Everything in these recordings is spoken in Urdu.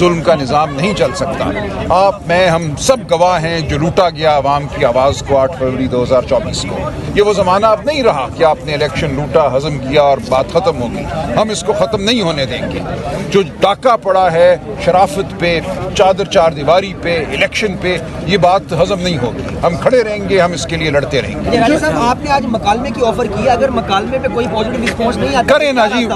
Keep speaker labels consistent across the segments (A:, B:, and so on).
A: ظلم کا نظام نہیں چل سکتا. میں ہم سب گواہ ہیں جو لوٹا گیا عوام کی آواز کو 8 فروری 2024 کو. یہ وہ زمانہ اب نہیں رہا کہ آپ نے الیکشن لوٹا، ہضم کیا اور بات ختم ہوگی. ہم اس کو ختم نہیں ہونے دیں گے. جو ڈاکہ پڑا ہے شرافت پہ، چادر چار دیواری پہ، الیکشن پہ، یہ بات ہضم نہیں ہوگی. ہم کھڑے رہیں گے، ہم اس کے لیے لڑتے رہیں گے.
B: راجہ صاحب، آپ نے آج مکالمے کی آفر کی، اگر مکالمے پہ کوئی پازیٹیو رسپانس نہیں آتا
A: کریں نا جی.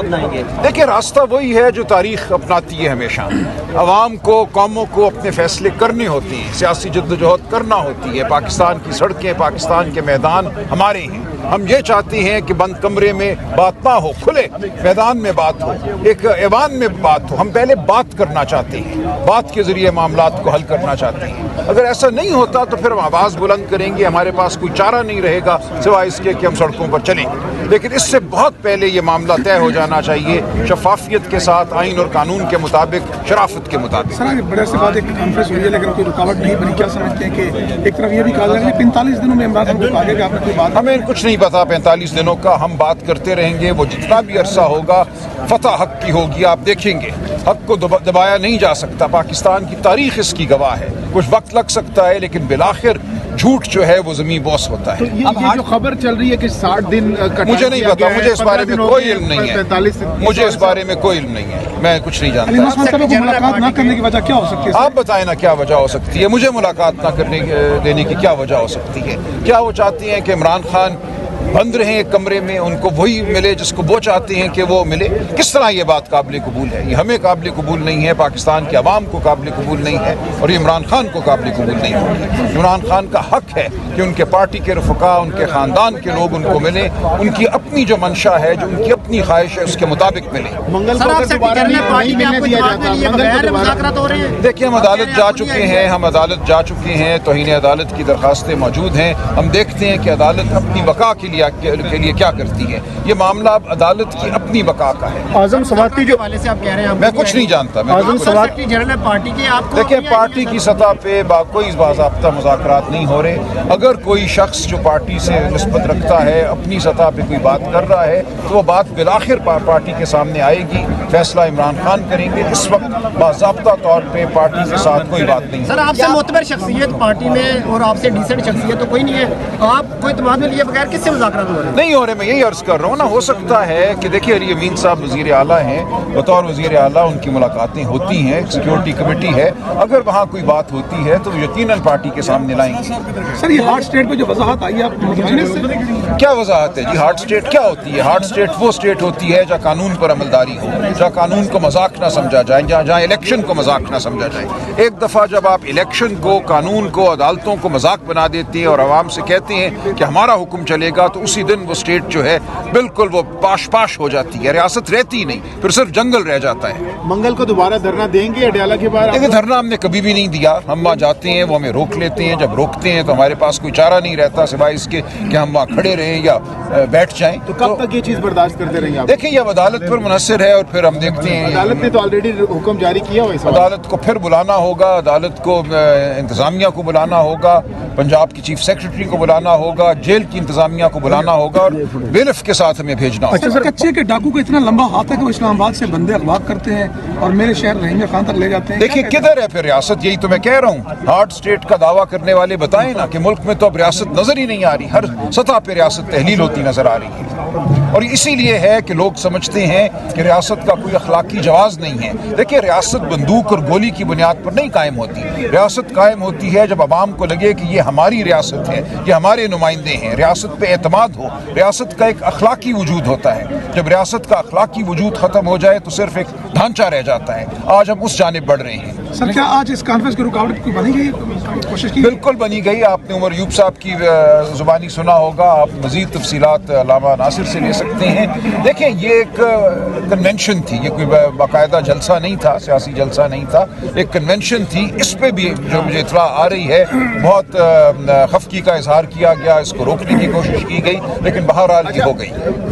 A: دیکھیں، راستہ وہی ہے جو تاریخ اپناتی ہے ہمیشہ. عوام کو، قوموں کو اپنے فیصلے کرنے ہوتے ہیں، سیاسی جدوجہد کرنا ہوتی ہے. پاکستان کی سڑکیں، پاکستان کے میدان ہمارے ہیں. ہم یہ چاہتے ہیں کہ بند کمرے میں بات نہ ہو، کھلے میدان میں بات ہو، ایک ایوان میں بات ہو. ہم پہلے بات کرنا چاہتے ہیں، بات کے ذریعے معاملات کو حل کرنا چاہتے ہیں. اگر ایسا نہیں ہوتا تو پھر ہم آواز بلند کریں گے. ہمارے پاس کوئی چارہ نہیں رہے گا سوائے اس کے کہ ہم سڑکوں پر چلیں. لیکن اس سے بہت پہلے یہ معاملہ طے ہو جانا چاہیے، شفافیت کے ساتھ، آئین اور قانون کے مطابق، شرافت کے مطابق.
C: سر، بڑے سے بات ایک کانفرنس ہوئی ہے لیکن کوئی رکاوٹ نہیں بنی. کیا سمجھتے ہیں کہ ایک طرف یہ بھی کہا جائے کہ 45 دنوں میں عمران خان کو کہا گیا کہ آپ نے کوئی بات؟
A: ہمیں کچھ نہیں پتا 45 دنوں کا. ہم بات کرتے رہیں گے. وہ جتنا بھی عرصہ ہوگا فتح حق کی ہوگی. آپ دیکھیں گے حق کو دبایا نہیں جا سکتا. پاکستان کی تاریخ اس کی گواہ ہے. کچھ وقت لگ سکتا ہے لیکن بالآخر جھوٹ جو ہے وہ زمین بوس ہوتا ہے.
C: اب جو خبر چل رہی ہے کہ 60 دن
A: مجھے نہیں پتا، مجھے اس بارے میں کوئی علم نہیں ہے. مجھے اس بارے میں کوئی علم نہیں ہے، میں کچھ نہیں جانتا.
C: ملاقات نہ کرنے کی وجہ کیا ہو سکتی ہے؟
A: آپ بتائیں نا کیا وجہ ہو سکتی ہے. مجھے ملاقات نہ کرنے دینے کی کیا وجہ ہو سکتی ہے؟ کیا وہ چاہتی ہیں کہ عمران خان بند رہیں ایک کمرے میں، ان کو وہی ملے جس کو وہ چاہتے ہیں کہ وہ ملے؟ کس طرح یہ بات قابل قبول ہے؟ یہ ہمیں قابل قبول نہیں ہے، پاکستان کے عوام کو قابل قبول نہیں ہے، اور یہ عمران خان کو قابل قبول نہیں ہوگی. عمران خان کا حق ہے کہ ان کے پارٹی کے رفقا، ان کے خاندان کے لوگ ان کو ملیں. ان کی اپنی جو منشا ہے، جو ان کی اپنی خواہش ہے، اس کے مطابق ملیں. دیکھیے، ہم عدالت جا چکے ہیں، توہین عدالت کی درخواستیں موجود ہیں. ہم دیکھتے ہیں کہ عدالت اپنی بقا کے لیے کیا کرتی ہے. یہ معاملہ اب عدالت کی اپنی بقا کا ہے.
D: اعظم سواتی جو حوالے سے آپ کہہ رہے ہیں،
A: میں کچھ نہیں جانتا.
D: جنرل پارٹی کے آپ کو
A: دیکھیں، پارٹی کی سطح پہ کوئی باضابطہ مذاکرات نہیں ہو رہے. اگر کوئی شخص جو پارٹی سے نسبت رکھتا ہے اپنی سطح پہ کوئی بات کر رہا ہے تو وہ بات بالآخر پارٹی کے سامنے آئے گی. فیصلہ عمران خان کریں گے. اس وقت باضابطہ طور پہ پارٹی کے ساتھ کوئی بات نہیں.
D: سر، آپ سے معتبر شخصیت پارٹی میں اور آپ سے ڈیسنٹ شخصیت تو کوئی نہیں ہے. آپ کو اعتماد میں لیے بغیر کس سے مذاکرات ہو رہے ہیں؟
A: نہیں ہو رہے. میں یہی عرض کر رہا ہوں نا، ہو سکتا ہے کہ دیکھیے علی امین صاحب وزیر اعلیٰ ہیں، بطور وزیر اعلیٰ ان کی ملاقاتیں ہوتی ہیں. سیکیورٹی کمیٹی ہے، اگر وہاں کوئی بات ہوتی ہے تو یقیناً پارٹی کے سامنے لائیں گے.
C: سر، یہ ہارڈ اسٹیٹ پہ جو وضاحت آئی ہے آپ
A: کیا وضاحت ہے جی؟ ہارڈ اسٹیٹ کیا ہوتی ہے؟ ہارڈ اسٹیٹ وہ اسٹیٹ ہوتی ہے جہاں قانون پر عملداری ہو، جہاں قانون کو مذاق نہ سمجھا جائے، جہاں الیکشن کو مذاق نہ سمجھا جائے. ایک دفعہ جب آپ الیکشن کو، قانون کو، عدالتوں کو مذاق بنا دیتے ہیں اور عوام سے کہتے ہیں کہ ہمارا حکم چلے گا، تو اسی دن وہ اسٹیٹ جو ہے بالکل وہ پاش ہو جاتی ہے. ریاست رہتی نہیں، پھر صرف جنگل رہ جاتا ہے.
C: منگل کو دوبارہ دھرنا دیں گے اڈیالہ کے بعد؟
A: لیکن دھرنا ہم نے کبھی بھی نہیں دیا. ہم وہاں جاتے ہیں، وہ ہمیں روک لیتے ہیں. جب روکتے ہیں تو ہمارے پاس کوئی چارہ نہیں رہتا سوائے اس کے کہ ہم وہاں کھڑے رہیں یا بیٹھ جائیں.
C: تو کب تک یہ چیز برداشت کرتے رہیں گے آپ؟
A: دیکھیں، یہ اب عدالت پر منحصر ہے اور پھر ہم دیکھتے ہیں.
C: عدالت نے تو آلریڈی حکم جاری کیا ہوا ہے.
A: عدالت کو پھر بلانا ہوگا، عدالت کو انتظامیہ کو بلانا ہوگا، پنجاب کی چیف سیکرٹری کو بلانا ہوگا، جیل کی انتظامیہ کو بلانا ہوگا اور بیلف کے ساتھ ہمیں بھیجنا ہوگا.
C: اچھا سر، کچے کے ڈاکو کا اتنا لمبا ہاتھ ہے کہ وہ اسلام آباد سے بندے اغوا کرتے ہیں اور میرے شہر رحیم خان تک لے جاتے ہیں.
A: دیکھیے کدھر ہے پھر ریاست؟ یہی تو میں کہہ رہا ہوں. ہارڈ اسٹیٹ کا دعویٰ کرنے والے بتائیں نا کہ ملک میں تو اب ریاست نظر ہی نہیں آ رہی. ہر سطح پہ ریاست تحلیل ہوتی نظر آ رہی ہے. اور اسی لیے ہے کہ لوگ سمجھتے ہیں کہ ریاست کا کوئی اخلاقی جواز نہیں ہے. دیکھیے، ریاست بندوق اور گولی کی بنیاد پر نہیں قائم ہوتی. ریاست قائم ہوتی ہے جب عوام کو لگے کہ یہ ہماری ریاست ہے، یہ ہمارے نمائندے ہیں. ریاست پہ اعتماد ہو. ریاست کا ایک اخلاقی وجود ہوتا ہے. جب ریاست کا اخلاقی وجود ختم ہو جائے تو صرف ایک ڈھانچہ رہ جاتا ہے. آج ہم اس جانب بڑھ رہے ہیں.
C: سر، کیا آج اس کانفرنس کی رکاوٹ کوئی بنی گئی کوشش کی؟
A: بالکل بنی گئی. آپ نے عمر ایوب صاحب کی زبانی سنا ہوگا. آپ مزید تفصیلات علامہ ناصر سے لے سکتے ہیں. دیکھیں، یہ ایک کنونشن تھی. یہ کوئی باقاعدہ جلسہ نہیں تھا، سیاسی جلسہ نہیں تھا. ایک کنونشن تھی. اس پہ بھی جو مجھے اطلاع آ رہی ہے بہت خفگی کا اظہار کیا گیا. اس کو روکنے کی کوشش کی گئی لیکن بہرحال یہ ہو گئی.